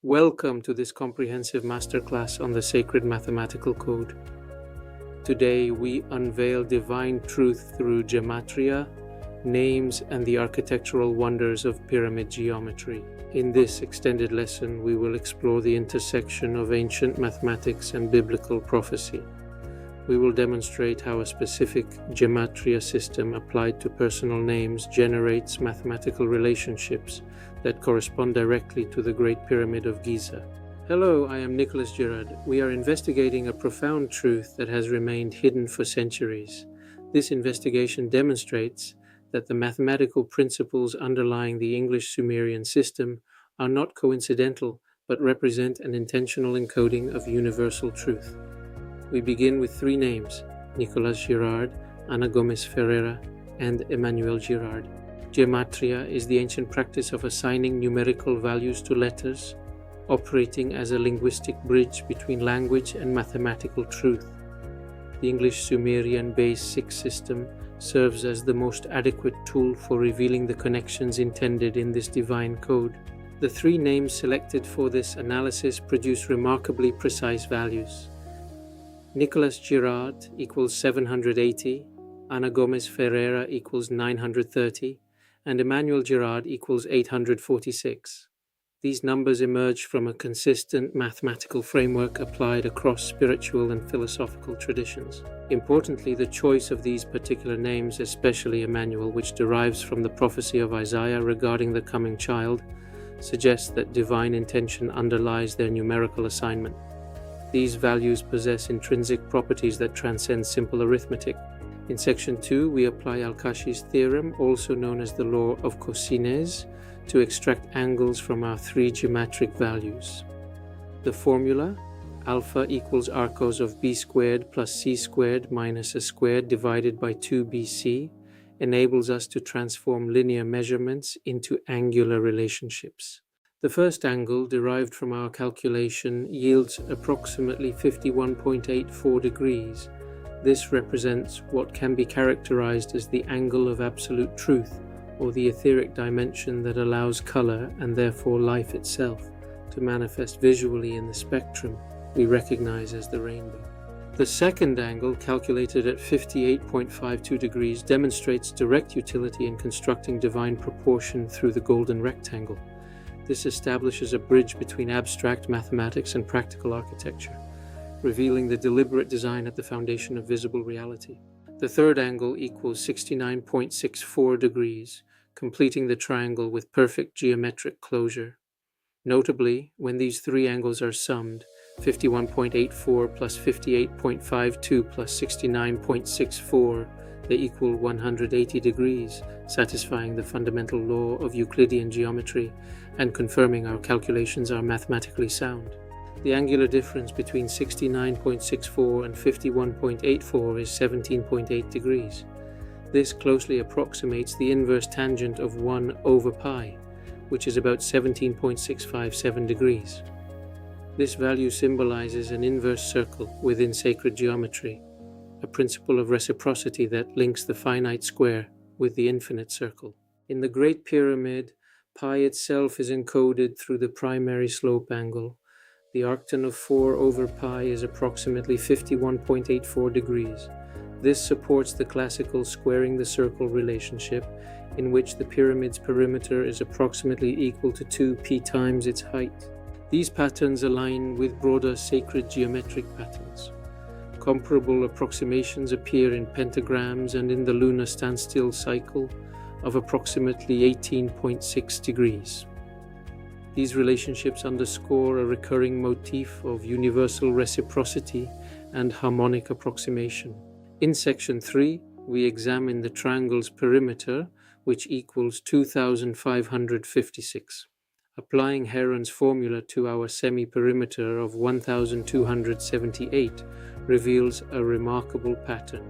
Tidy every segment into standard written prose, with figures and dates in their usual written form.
Welcome to this comprehensive masterclass on the sacred mathematical code. Today we unveil divine truth through gematria, names, and the architectural wonders of pyramid geometry. In this extended lesson, we will explore the intersection of ancient mathematics and biblical prophecy. We will demonstrate how a specific gematria system applied to personal names generates mathematical relationships that correspond directly to the Great Pyramid of GIZA. Hello, I am Nicolas Girard. We are investigating a profound truth that has remained hidden for centuries. This investigation demonstrates that the mathematical principles underlying the English Sumerian system are not coincidental, but represent an intentional encoding of universal truth. We begin with three names: Nicolas Girard, Ana Gomes Ferreira, and Emmanuel Girard. Gematria is the ancient practice of assigning numerical values to letters, operating as a linguistic bridge between language and mathematical truth. The English Sumerian base 6 system serves as the most adequate tool for revealing the connections intended in this divine code. The three names selected for this analysis produce remarkably precise values. Nicolas Girard equals 780, Ana Gomes Ferreira equals 930, and Emmanuel Girard equals 846. These numbers emerge from a consistent mathematical framework applied across spiritual and philosophical traditions. Importantly, the choice of these particular names, especially Emmanuel, which derives from the prophecy of Isaiah regarding the coming child, suggests that divine intention underlies their numerical assignment. These values possess intrinsic properties that transcend simple arithmetic. In Section 2, we apply Al-Kashi's theorem, also known as the law of cosinus, to extract angles from our three geometric values. The formula, alpha equals arccos of b squared plus c squared minus a squared divided by 2bc, enables us to transform linear measurements into angular relationships. The first angle, derived from our calculation, yields approximately 51.84 degrees. This represents what can be characterized as the angle of absolute truth, or the etheric dimension that allows color, and therefore life itself, to manifest visually in the spectrum we recognize as the rainbow. The second angle, calculated at 58.52 degrees, demonstrates direct utility in constructing divine proportion through the golden rectangle. This establishes a bridge between abstract mathematics and practical architecture, revealing the deliberate design at the foundation of visible reality. The third angle equals 69.64 degrees, completing the triangle with perfect geometric closure. Notably, when these three angles are summed, 51.84 plus 58.52 plus 69.64, they equal 180 degrees, satisfying the fundamental law of Euclidean geometry and confirming our calculations are mathematically sound. The angular difference between 69.64 and 51.84 is 17.8 degrees. This closely approximates the inverse tangent of 1 over pi, which is about 17.657 degrees. This value symbolizes an inverse circle within sacred geometry, a principle of reciprocity that links the finite square with the infinite circle. In the Great Pyramid, pi itself is encoded through the primary slope angle. The arctan of 4 over pi is approximately 51.84 degrees. This supports the classical squaring the circle relationship, in which the pyramid's perimeter is approximately equal to 2p times its height. These patterns align with broader sacred geometric patterns. Comparable approximations appear in pentagrams and in the lunar standstill cycle of approximately 18.6 degrees. These relationships underscore a recurring motif of universal reciprocity and harmonic approximation. In Section 3, we examine the triangle's perimeter, which equals 2,556. Applying Heron's formula to our semi-perimeter of 1,278 reveals a remarkable pattern.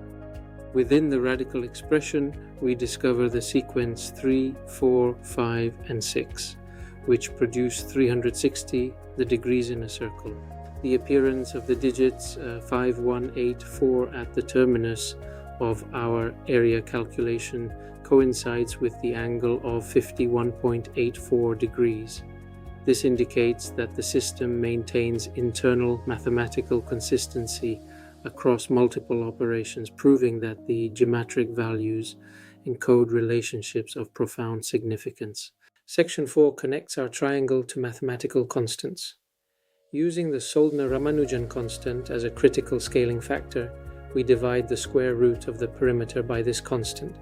Within the radical expression, we discover the sequence 3, 4, 5, and 6, which produce 360, the degrees in a circle. The appearance of the digits 5, 1, 8, 4 at the terminus of our area calculation coincides with the angle of 51.84 degrees. This indicates that the system maintains internal mathematical consistency across multiple operations, proving that the geometric values encode relationships of profound significance. Section 4 connects our triangle to mathematical constants. Using the Soldner-Ramanujan constant as a critical scaling factor, we divide the square root of the perimeter by this constant.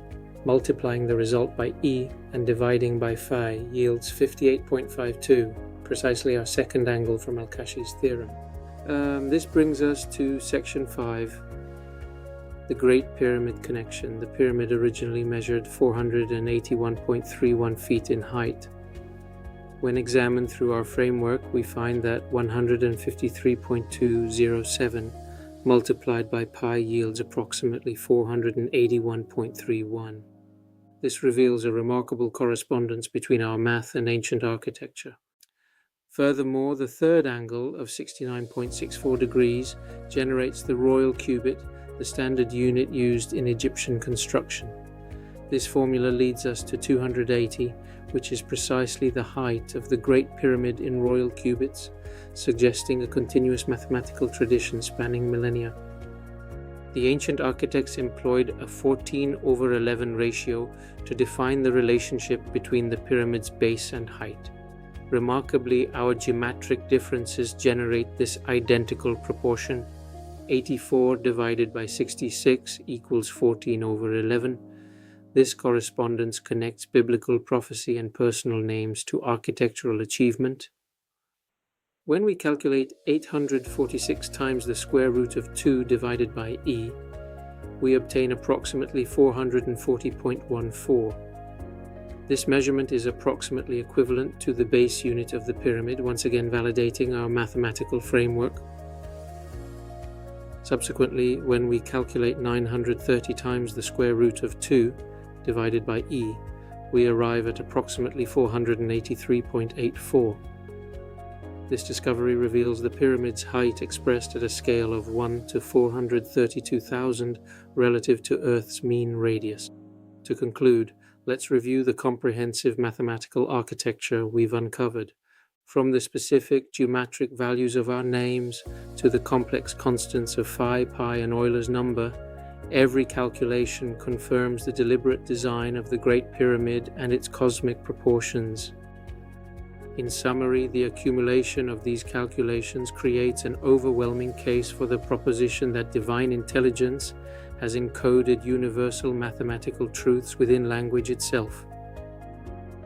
Multiplying the result by e and dividing by phi yields 58.52, precisely our second angle from Al-Kashi's theorem. This brings us to section 5, the Great Pyramid connection. The pyramid originally measured 481.31 feet in height. When examined through our framework, we find that 153.207 multiplied by pi yields approximately 481.31. This reveals a remarkable correspondence between our math and ancient architecture. Furthermore, the third angle of 69.64 degrees generates the royal cubit, the standard unit used in Egyptian construction. This formula leads us to 280, which is precisely the height of the Great Pyramid in royal cubits, suggesting a continuous mathematical tradition spanning millennia. The ancient architects employed a 14/11 ratio to define the relationship between the pyramid's base and height. Remarkably, our geometric differences generate this identical proportion. 84 divided by 66 equals 14/11. This correspondence connects biblical prophecy and personal names to architectural achievement. When we calculate 846 times the square root of 2 divided by e, we obtain approximately 440.14. This measurement is approximately equivalent to the base unit of the pyramid, once again validating our mathematical framework. Subsequently, when we calculate 930 times the square root of 2 divided by e, we arrive at approximately 483.84. This discovery reveals the pyramid's height expressed at a scale of 1 to 432,000 relative to Earth's mean radius. To conclude, let's review the comprehensive mathematical architecture we've uncovered. From the specific geometric values of our names to the complex constants of phi, pi, and Euler's number, every calculation confirms the deliberate design of the Great Pyramid and its cosmic proportions. In summary, the accumulation of these calculations creates an overwhelming case for the proposition that divine intelligence has encoded universal mathematical truths within language itself.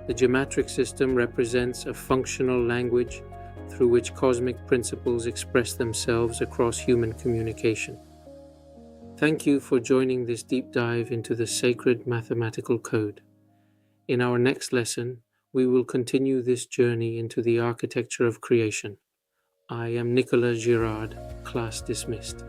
The geometric system represents a functional language through which cosmic principles express themselves across human communication. Thank you for joining this deep dive into the sacred mathematical code. In our next lesson, we will continue this journey into the architecture of creation. I am Nicolas Girard, class dismissed.